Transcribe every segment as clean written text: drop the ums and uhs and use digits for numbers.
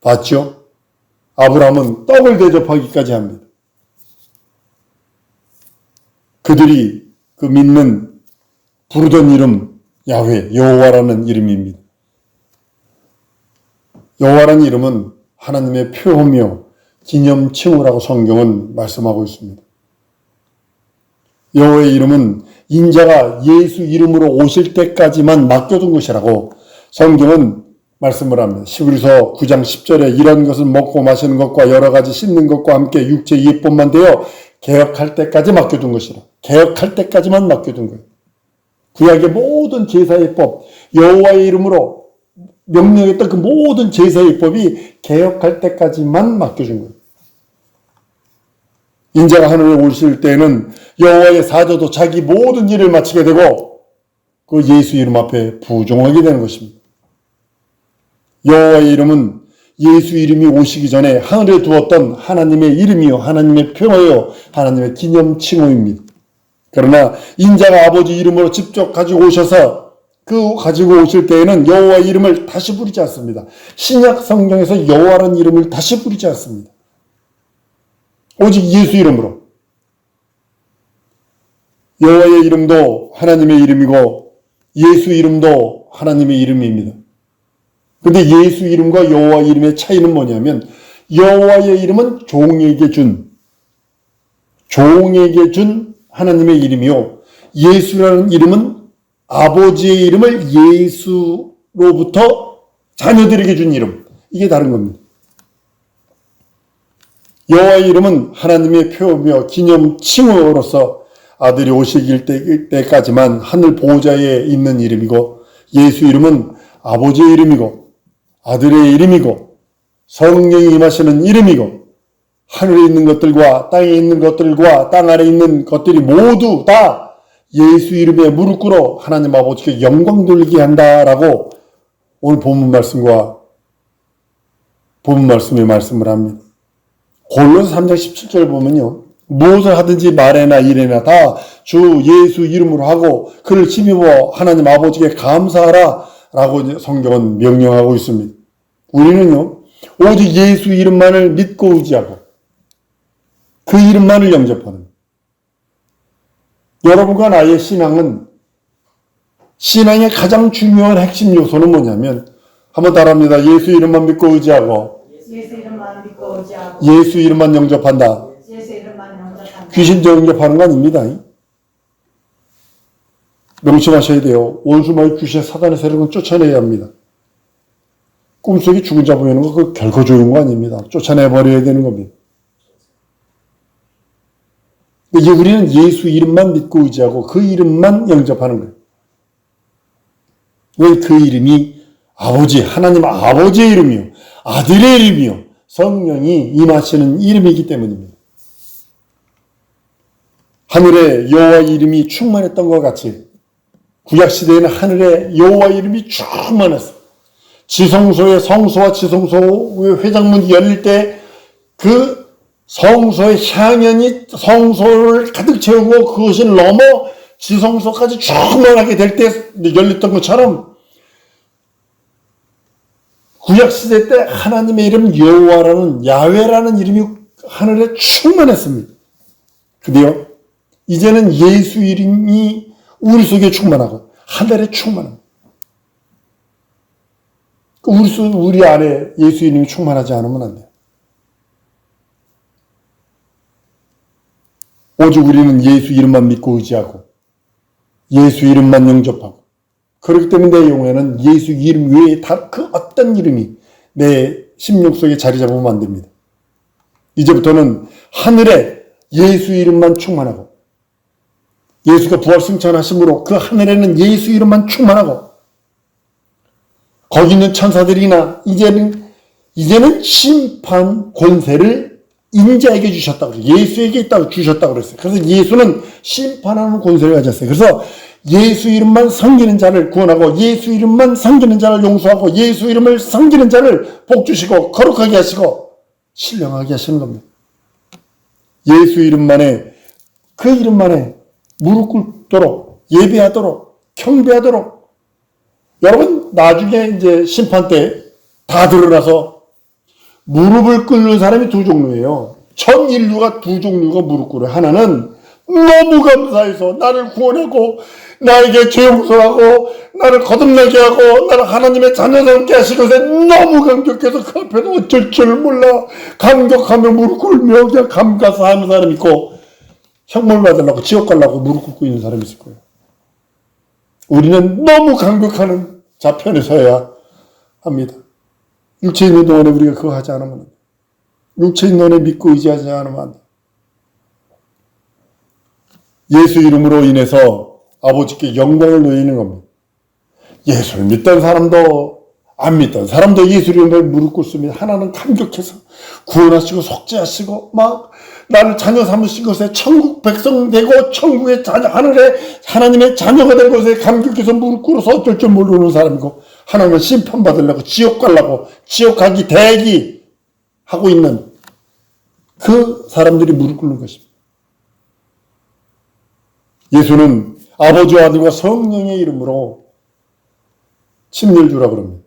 봤죠? 아브라함은 떡을 대접하기까지 합니다. 그들이 그 믿는 부르던 이름 야훼, 여호와라는 이름입니다. 여호와라는 이름은 하나님의 표어며 기념칭호라고 성경은 말씀하고 있습니다. 여호와의 이름은 인자가 예수 이름으로 오실 때까지만 맡겨둔 것이라고 성경은 말씀을 합니다. 히브리서 9장 10절에 이런 것은 먹고 마시는 것과 여러 가지 씹는 것과 함께 육체 이해법만 되어 개혁할 때까지 맡겨둔 것이라. 개혁할 때까지만 맡겨둔 거예요. 구약의 모든 제사의 법, 여호와의 이름으로 명령했던 그 모든 제사의 법이 개혁할 때까지만 맡겨준 거예요. 인자가 하늘에 오실 때는 여호와의 사자도 자기 모든 일을 마치게 되고 그 예수 이름 앞에 부종하게 되는 것입니다. 여호와의 이름은 예수 이름이 오시기 전에 하늘에 두었던 하나님의 이름이요, 하나님의 평화요, 하나님의 기념칭호입니다. 그러나 인자가 아버지 이름으로 직접 가지고 오셔서 그 가지고 오실 때에는 여호와의 이름을 다시 부르지 않습니다. 신약 성경에서 여호와라는 이름을 다시 부르지 않습니다. 오직 예수 이름으로. 여호와의 이름도 하나님의 이름이고 예수 이름도 하나님의 이름입니다. 근데 예수 이름과 여호와 이름의 차이는 뭐냐면 여호와의 이름은 종에게 준 하나님의 이름이요. 예수라는 이름은 아버지의 이름을 예수로부터 자녀들에게 준 이름. 이게 다른 겁니다. 여호와의 이름은 하나님의 표어며 기념칭호로서 아들이 오시길 때까지만 하늘 보호자에 있는 이름이고 예수 이름은 아버지의 이름이고 아들의 이름이고 성령이 임하시는 이름이고 하늘에 있는 것들과 땅에 있는 것들과 땅 아래 있는 것들이 모두 다 예수 이름에 무릎 꿇어 하나님 아버지께 영광 돌리게 한다라고 오늘 본문 말씀에 말씀을 합니다. 골로새 3장 17절 보면요. 무엇을 하든지 말에나 일에나 다 주 예수 이름으로 하고 그를 힘입어 하나님 아버지께 감사하라 라고 성경은 명령하고 있습니다. 우리는요. 오직 예수 이름만을 믿고 의지하고 그 이름만을 영접하는 여러분과 나의 신앙의 가장 중요한 핵심 요소는 뭐냐면 한번 따라합니다. 예수 이름만 믿고 의지하고 예수 이름만 영접한다. 귀신도 영접하는 거 아닙니다. 명심하셔야 돼요. 원수마귀 귀신 사단의 세력은 쫓아내야 합니다. 꿈속에 죽은 자 보이는 거 그거 결코 좋은 거 아닙니다. 쫓아내버려야 되는 겁니다. 이제 우리는 예수 이름만 믿고 의지하고 그 이름만 영접하는 거예요. 왜 그 이름이 하나님 아버지의 이름이요, 아들의 이름이요, 성령이 임하시는 이름이기 때문입니다. 하늘에 여호와 이름이 충만했던 것 같이 구약시대에는 하늘에 여호와 이름이 충만했어요. 지성소의 성소와 지성소의 회장문이 열릴 때 그 성소의 향연이 성소를 가득 채우고 그것을 넘어 지성소까지 충만하게 될 때 열렸던 것처럼 구약시대 때 하나님의 이름 여호와라는 야훼라는 이름이 하늘에 충만했습니다. 근데요 이제는 예수 이름이 우리 속에 충만하고 하늘에 충만합니다. 우리 안에 예수 이름이 충만하지 않으면 안 돼요. 오직 우리는 예수 이름만 믿고 의지하고 예수 이름만 영접하고 그렇기 때문에 내 영혼에는 예수 이름 외에 다 그 어떤 이름이 내 심령 속에 자리 잡으면 안 됩니다. 이제부터는 하늘에 예수 이름만 충만하고 예수가 부활 승천하심으로 그 하늘에는 예수 이름만 충만하고 거기 있는 천사들이나 이제는 심판 권세를 인자에게 주셨다고 그랬어요. 예수에게 있다고 주셨다고 그랬어요. 그래서 예수는 심판하는 권세를 가졌어요. 그래서 예수 이름만 섬기는 자를 구원하고 예수 이름만 섬기는 자를 용서하고 예수 이름을 섬기는 자를 복주시고 거룩하게 하시고 신령하게 하시는 겁니다. 예수 이름만에 그 이름만에 무릎 꿇도록 예배하도록 경배하도록 여러분 나중에 이제 심판 때 다 드러나서 무릎을 꿇는 사람이 두 종류예요. 전 인류가 두 종류가 무릎 꿇어요. 하나는 너무 감사해서 나를 구원하고 나에게 죄 용서하고 나를 거듭나게 하고 나를 하나님의 자녀답게 하신 것에 너무 감격해서 그 앞에서 어쩔 줄 몰라 감격하며 무릎 꿇으며 그냥 감사하는 사람이 있고, 형벌 받으려고 지옥 가려고 무릎 꿇고 있는 사람이 있을 거예요. 우리는 너무 감격하는 자편에 서야 합니다. 육체 있는 동안에 우리가 그거 하지 않으면 안 돼. 육체 있는 동안에 믿고 의지하지 않으면 안 돼. 예수 이름으로 인해서 아버지께 영광을 돌리는 겁니다. 예수를 믿던 사람도 안 믿던 사람도 예수 이름으로 무릎 꿇습니다. 하나는 감격해서 구원하시고 속죄하시고 막 나를 자녀 삼으신 것에 천국 백성 되고 천국의 자녀, 하늘에 하나님의 자녀가 된 것에 감격해서 무릎 꿇어서 어쩔 줄 모르는 사람이고, 하나는 심판받으려고 지옥 가려고 지옥 가기 대기하고 있는 그 사람들이 무릎 꿇는 것입니다. 예수는 아버지와 아들과 성령의 이름으로 침례를 주라고 그럽니다.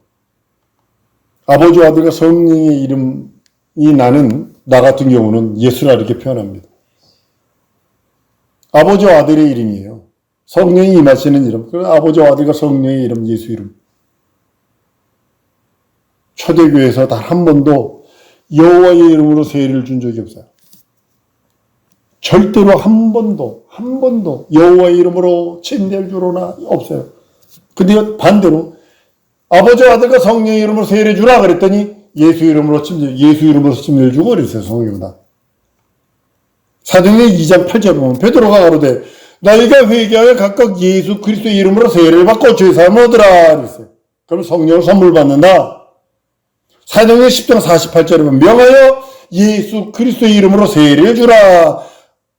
아버지와 아들과 성령의 이름이 나는 나 같은 경우는 예수라 이렇게 표현합니다. 아버지와 아들의 이름이에요. 성령이 임하시는 이름. 그래서 아버지와 아들과 성령의 이름, 예수 이름. 초대교회에서 단 한 번도 여호와의 이름으로 세례를 준 적이 없어요. 절대로 한 번도 여호와의 이름으로 침례를 주로나 없어요. 근데 반대로 아버지와 아들과 성령의 이름으로 세례 주라 그랬더니 예수 이름으로 침례를 주고 그랬어요. 성경은. 사도행전 2장 8절에 보면 베드로가 가로되 너희가 회개하여 각각 예수 그리스도의 이름으로 세례를 받고 죄사함을 얻으라 그랬어요. 그럼 성령을 선물 받는다. 사도행전 10장 48절에 보면 명하여 예수 그리스도의 이름으로 세례를 주라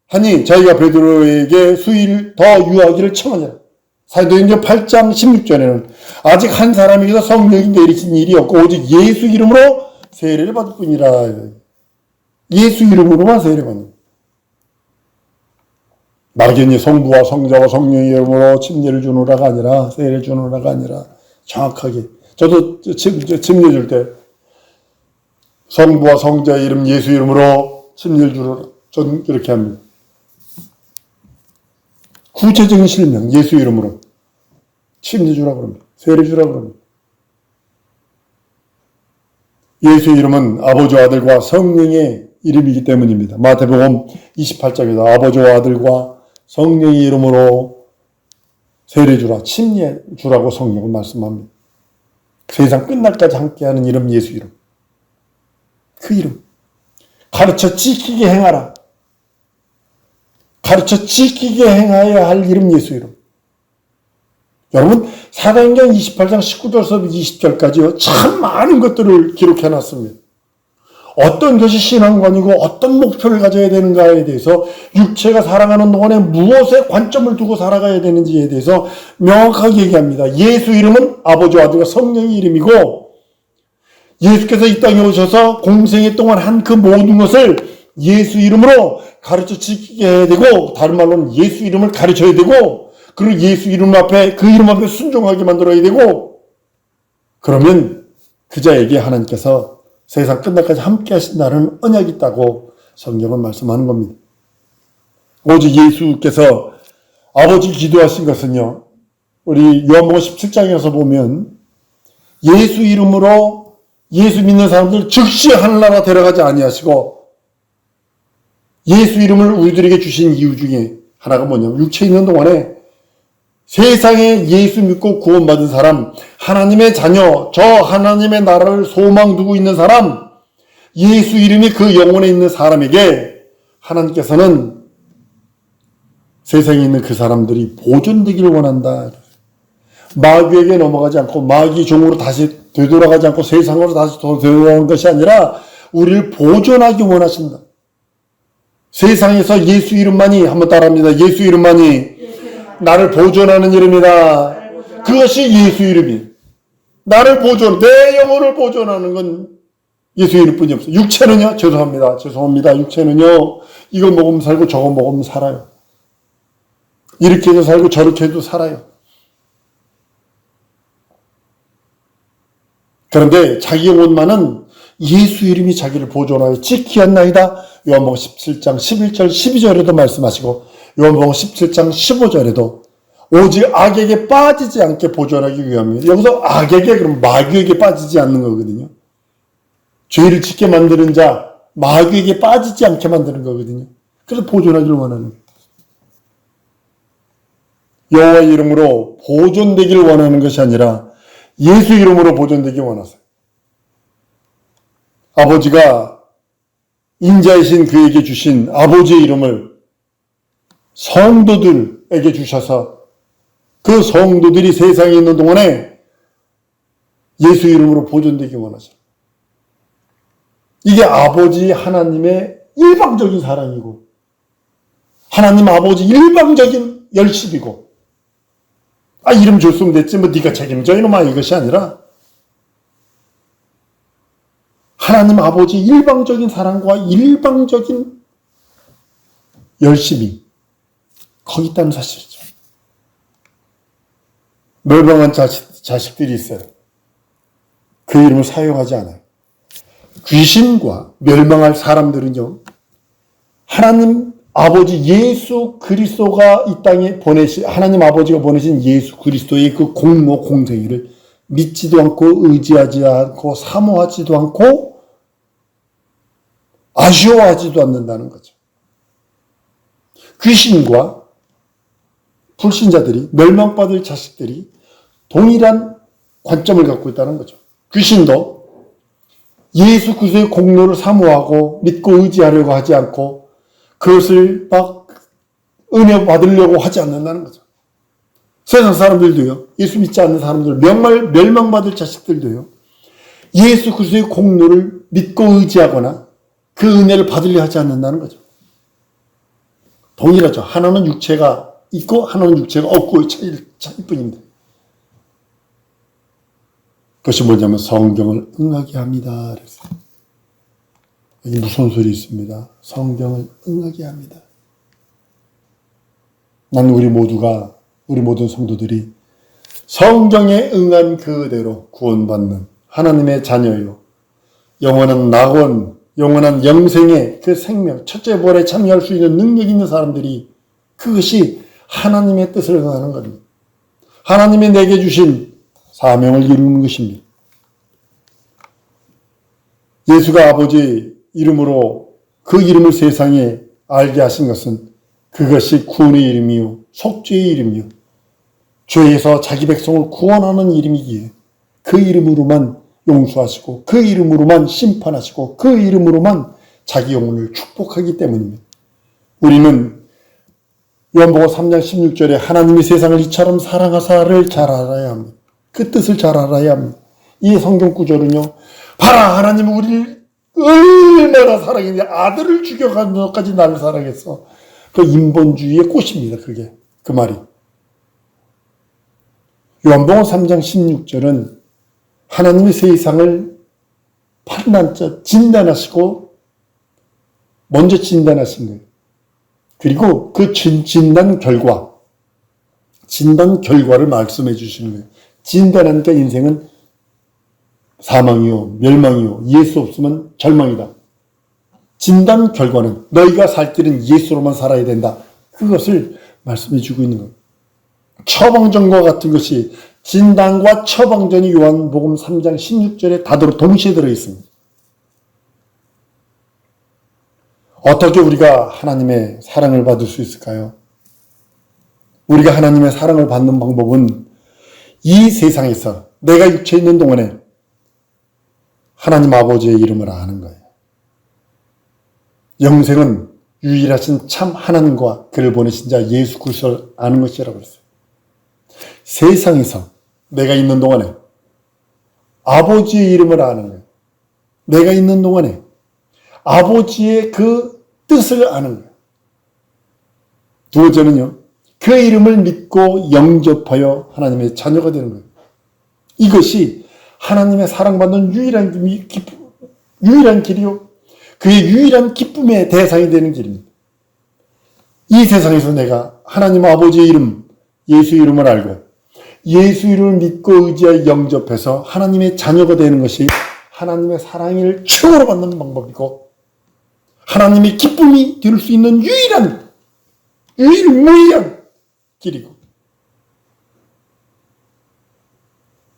하니 자기가 베드로에게 수일 더 유하기를 청하니라. 사도행전 8장 16절에는 아직 한 사람에게서 성령이 내리신 일이 없고 오직 예수 이름으로 세례를 받을 뿐이라. 예수 이름으로만 세례받는. 막연히 성부와 성자와 성령의 이름으로 침례를 주노라가 아니라, 세례를 주노라가 아니라 정확하게. 저도 침례 줄 때 성부와 성자의 이름 예수 이름으로 침례를 주노라. 저는 그렇게 합니다. 구체적인 실명 예수 이름으로 침례 주라고 합니다. 세례 주라고 합니다. 예수 이름은 아버지와 아들과 성령의 이름이기 때문입니다. 마태복음 28장에서 아버지와 아들과 성령의 이름으로 세례 주라, 침례 주라고 성경은 말씀합니다. 세상 끝날까지 함께하는 이름 예수 이름. 그 이름. 가르쳐 지키게 행하라. 가르쳐 지키게 행하여야 할 이름 예수 이름. 여러분 사도행전 28장 19절서부터 20절까지요. 참 많은 것들을 기록해 놨습니다. 어떤 것이 신앙관이고 어떤 목표를 가져야 되는가에 대해서, 육체가 살아가는 동안에 무엇에 관점을 두고 살아가야 되는지에 대해서 명확하게 얘기합니다. 예수 이름은 아버지와 아들과 성령의 이름이고, 예수께서 이 땅에 오셔서 공생애 동안 한 그 모든 것을 예수 이름으로 가르쳐 지키게 해야 되고, 다른 말로는 예수 이름을 가르쳐야 되고, 그리고 예수 이름 앞에, 그 이름 앞에 순종하게 만들어야 되고, 그러면 그자에게 하나님께서 세상 끝날까지 함께 하신다는 언약이 있다고 성경은 말씀하는 겁니다. 오직 예수께서 아버지 기도하신 것은요, 우리 요한복음 17장에서 보면 예수 이름으로 예수 믿는 사람들 즉시 하늘나라 데려가지 아니하시고, 예수 이름을 우리들에게 주신 이유 중에 하나가 뭐냐면, 육체에 있는 동안에 세상에 예수 믿고 구원받은 사람, 하나님의 자녀, 저 하나님의 나라를 소망 두고 있는 사람, 예수 이름이 그 영혼에 있는 사람에게 하나님께서는 세상에 있는 그 사람들이 보존되기를 원한다. 마귀에게 넘어가지 않고 마귀 종으로 다시 되돌아가지 않고 세상으로 다시 되돌아가는 것이 아니라 우리를 보존하기 원하신다. 세상에서 예수 이름만이, 한번 따라합니다. 예수 이름만이 나를 보존하는 이름이다. 그것이 예수 이름이에요. 나를 내 영혼을 보존하는 건 예수 이름뿐이 없어요. 육체는요, 죄송합니다. 육체는요, 이거 먹으면 살고 저거 먹으면 살아요. 이렇게 해도 살고 저렇게 해도 살아요. 그런데 자기 영혼만은 예수 이름이 자기를 보존하여 지키었나이다. 요한복음 17장 11절 12절에도 말씀하시고 요한복음 17장 15절에도 오직 악에게 빠지지 않게 보존하기 위함이에요. 여기서 악에게 그럼 마귀에게 빠지지 않는 거거든요. 죄를 짓게 만드는 자 마귀에게 빠지지 않게 만드는 거거든요. 그래서 보존하기를 원하는 거예요. 여호와의 이름으로 보존되기를 원하는 것이 아니라 예수 이름으로 보존되기 원하세요. 아버지가 인자이신 그에게 주신 아버지의 이름을 성도들에게 주셔서 그 성도들이 세상에 있는 동안에 예수 이름으로 보존되기 원하죠. 이게 아버지 하나님의 일방적인 사랑이고 하나님 아버지 일방적인 열심이고 이름 줬으면 됐지 뭐 네가 책임져 이놈아 이것이 아니라 하나님 아버지 일방적인 사랑과 일방적인 열심이 거기 있다는 사실이죠. 멸망한 자식들이 있어요. 그 이름을 사용하지 않아요. 귀신과 멸망할 사람들은요, 하나님 아버지 예수 그리스도가 이 땅에 하나님 아버지가 보내신 예수 그리스도의 그 공로 공생애를 믿지도 않고 의지하지 않고 사모하지도 않고 아쉬워하지도 않는다는 거죠. 귀신과 불신자들이 멸망받을 자식들이 동일한 관점을 갖고 있다는 거죠. 귀신도 예수 그리스도의 공로를 사모하고 믿고 의지하려고 하지 않고 그것을 막 은혜 받으려고 하지 않는다는 거죠. 세상 사람들도요. 예수 믿지 않는 사람들, 멸망받을 자식들도요. 예수 그리스도의 공로를 믿고 의지하거나 그 은혜를 받으려 하지 않는다는 거죠. 동일하죠. 하나는 육체가 있고 하나는 육체가 없고의 차이일 뿐입니다. 그것이 뭐냐면 성경을 응하게 합니다. 그래서 여기 무슨 소리 있습니다. 성경을 응하게 합니다. 난 우리 모든 성도들이 성경에 응한 그대로 구원받는 하나님의 자녀요. 영원한 낙원, 영원한 영생의 그 생명, 첫째 부활에 참여할 수 있는 능력 있는 사람들이 그것이 하나님의 뜻을 응하는 겁니다. 하나님이 내게 주신 사명을 이루는 것입니다. 예수가 아버지 이름으로 그 이름을 세상에 알게 하신 것은 그것이 구원의 이름이요 속죄의 이름이요 죄에서 자기 백성을 구원하는 이름이기에 그 이름으로만 용서하시고 그 이름으로만 심판하시고 그 이름으로만 자기 영혼을 축복하기 때문입니다. 우리는 요한복음 3장 16절에 하나님이 세상을 이처럼 사랑하사를 잘 알아야 합니다. 그 뜻을 잘 알아야 합니다. 이 성경 구절은요. 봐라 하나님은 우리를 얼마나 사랑했냐. 아들을 죽여간 것까지 나를 사랑했어. 그 인본주의의 꽃입니다. 그게 그 말이. 요한복음 3장 16절은 하나님이 세상을 판단자 진단하시고 먼저 진단하신 거예요. 그리고 그 진단 결과를 말씀해 주시는 거예요. 진단하니까 인생은 사망이요, 멸망이요, 예수 없으면 절망이다. 진단 결과는 너희가 살 길은 예수로만 살아야 된다. 그것을 말씀해 주고 있는 거예요. 처방전과 같은 것이 진단과 처방전이 요한복음 3장 16절에 다도록 동시에 들어있습니다. 어떻게 우리가 하나님의 사랑을 받을 수 있을까요? 우리가 하나님의 사랑을 받는 방법은 이 세상에서 내가 육체에 있는 동안에 하나님 아버지의 이름을 아는 거예요. 영생은 유일하신 참 하나님과 그를 보내신 자 예수 그리스도를 아는 것이라고 했어요. 세상에서 내가 있는 동안에 아버지의 이름을 아는 거예요. 내가 있는 동안에 아버지의 그 뜻을 아는 거예요. 두 번째는요. 그 이름을 믿고 영접하여 하나님의 자녀가 되는 거예요. 이것이 하나님의 사랑받는 유일한 길이요. 그의 유일한 기쁨의 대상이 되는 길입니다. 이 세상에서 내가 하나님 아버지의 이름, 예수 이름을 알고 예수 이름을 믿고 의지하여 영접해서 하나님의 자녀가 되는 것이 하나님의 사랑을 최고로 받는 방법이고 하나님의 기쁨이 될 수 있는 유일무이한 길이고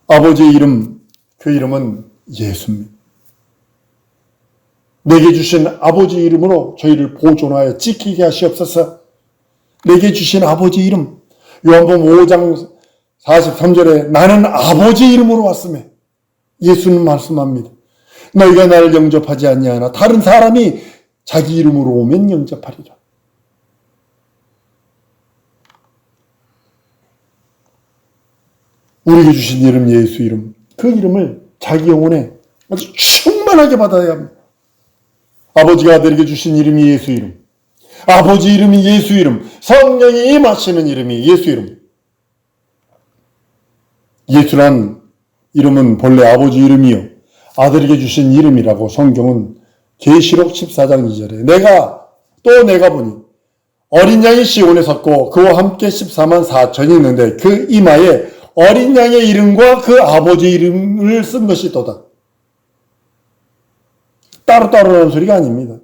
아버지의 이름, 그 이름은 예수입니다. 내게 주신 아버지 이름으로 저희를 보존하여 지키게 하시옵소서. 내게 주신 아버지 이름, 요한복음 5장 43절에 나는 아버지 이름으로 왔음에 예수는 말씀합니다. 너희가 나를 영접하지 아니하나 다른 사람이 자기 이름으로 오면 영접하리라. 우리에게 주신 이름 예수 이름, 그 이름을 자기 영혼에 아주 충만하게 받아야 합니다. 아버지가 아들에게 주신 이름이 예수 이름, 아버지 이름이 예수 이름, 성령이 임하시는 이름이 예수 이름. 예수란 이름은 본래 아버지 이름이요 아들에게 주신 이름이라고 성경은 계시록 14장 2절에 내가 보니 어린 양이 시온에 섰고 그와 함께 14만 4천이 있는데 그 이마에 어린 양의 이름과 그 아버지 이름을 쓴 것이 또다. 따로따로 하는 소리가 아닙니다.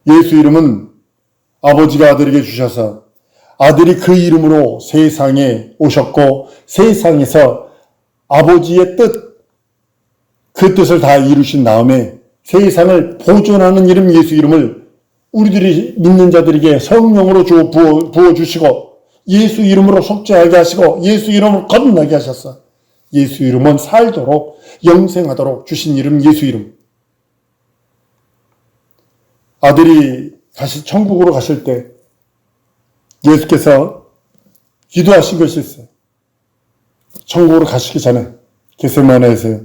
예수 이름은 아버지가 아들에게 주셔서 아들이 그 이름으로 세상에 오셨고 세상에서 아버지의 뜻, 그 뜻을 다 이루신 다음에 세상을 보존하는 이름 예수 이름을 우리들이 믿는 자들에게 성령으로 부어주시고 예수 이름으로 속죄하게 하시고 예수 이름으로 거듭나게 하셨어. 예수 이름은 살도록 영생하도록 주신 이름 예수 이름. 아들이 천국으로 가실 때 예수께서 기도하신 것이 있어요. 천국으로 가시기 전에 겟세마네에서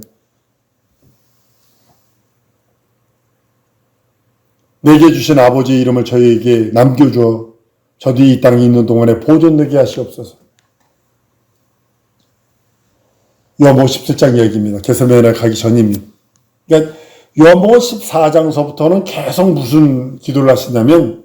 내게 주신 아버지의 이름을 저희에게 남겨주어 저도 이 땅에 있는 동안에 보존되게 하시옵소서. 요한복음 17장 얘기입니다. 겟세마네 가기 전입니다. 그러니까 요한복음 14장서부터는 계속 무슨 기도를 하시냐면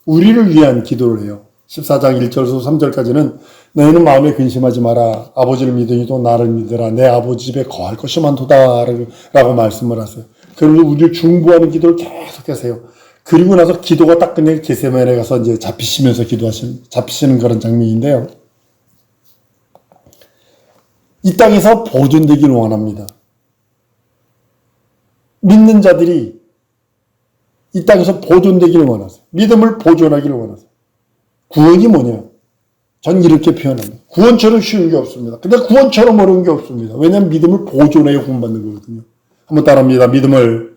우리를 위한 기도를 해요. 14장 1절에서 3절까지는 너희는 마음에 근심하지 마라. 아버지를 믿으니도 나를 믿으라. 내 아버지 집에 거할 것이 많도다. 라고 말씀을 하세요. 그리고 우리를 중보하는 기도를 계속하세요. 그리고 나서 기도가 딱 끝내 겟세마네에 가서 이제 잡히시는 그런 장면인데요. 이 땅에서 보존되기를 원합니다. 믿는 자들이 이 땅에서 보존되기를 원하세요. 믿음을 보존하기를 원하세요. 구원이 뭐냐? 전 이렇게 표현합니다. 구원처럼 쉬운 게 없습니다. 근데 구원처럼 어려운 게 없습니다. 왜냐하면 믿음을 보존해야 구원받는 거거든요. 한번 따라합니다. 믿음을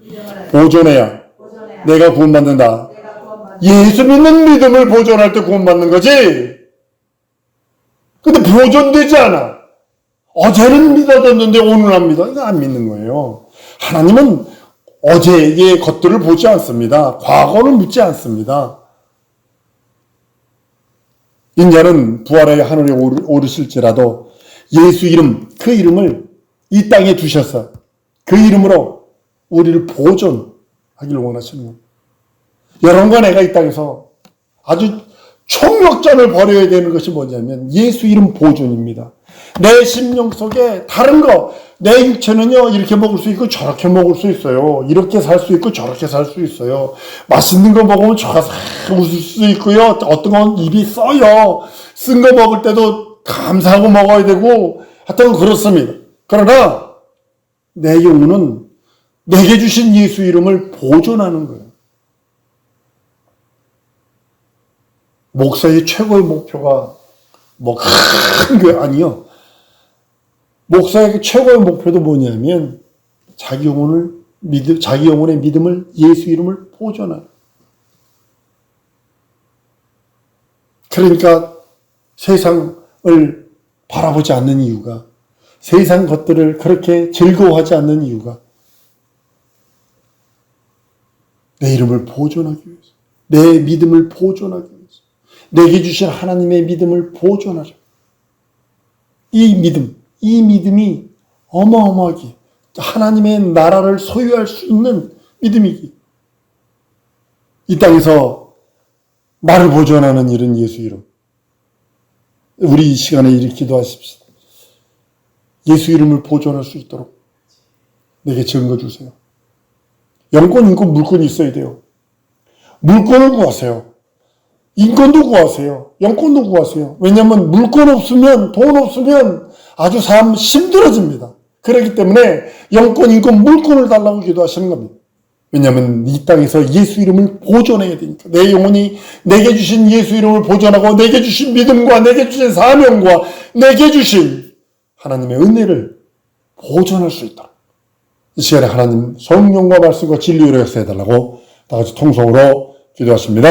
보존해야 내가 구원받는다. 예수 믿는 믿음을 보존할 때 구원받는 거지. 근데 보존되지 않아. 어제는 믿어졌는데 오늘 안 믿어. 이거 안 믿는 거예요. 하나님은 어제의 것들을 보지 않습니다. 과거를 묻지 않습니다. 인자는 부활하여 하늘에 오르실지라도 예수 이름, 그 이름을 이 땅에 두셔서 그 이름으로 우리를 보존하기를 원하시는 겁니다. 여러분과 내가 이 땅에서 아주 총력전을 벌여야 되는 것이 뭐냐면 예수 이름 보존입니다. 내 심령 속에 다른 거, 내 육체는요 이렇게 먹을 수 있고 저렇게 먹을 수 있어요. 이렇게 살 수 있고 저렇게 살 수 있어요. 맛있는 거 먹으면 저가 웃을 수 있고요. 어떤 건 입이 써요. 쓴 거 먹을 때도 감사하고 먹어야 되고 하여튼 그렇습니다. 그러나 내 영혼은 내게 주신 예수 이름을 보존하는 거예요. 목사의 최고의 목표가 뭐 큰 게 아니요. 목사의 최고의 목표도 뭐냐면 자기 영혼의 믿음을 예수 이름을 보존하는. 그러니까 세상을 바라보지 않는 이유가, 세상 것들을 그렇게 즐거워하지 않는 이유가 내 이름을 보존하기 위해서, 내 믿음을 보존하기 위해서, 내게 주신 하나님의 믿음을 보존하죠. 이 믿음이 어마어마하게 하나님의 나라를 소유할 수 있는 믿음이기. 이 땅에서 나를 보존하는 이런 예수 이름. 우리 이 시간에 이렇게 기도하십시다. 예수 이름을 보존할 수 있도록 내게 증거 주세요. 영권, 인권, 물권이 있어야 돼요. 물권을 구하세요. 인권도 구하세요. 영권도 구하세요. 왜냐하면 물권 없으면, 돈 없으면 아주 삶 힘들어집니다. 그렇기 때문에 영권, 인권, 물권을 달라고 기도하시는 겁니다. 왜냐하면 이 땅에서 예수 이름을 보존해야 되니까. 내 영혼이 내게 주신 예수 이름을 보존하고 내게 주신 믿음과 내게 주신 사명과 내게 주신 하나님의 은혜를 보존할 수 있도록 이 시간에 하나님 성령과 말씀과 진리로 역사해달라고 다 같이 통성으로 기도하십니다.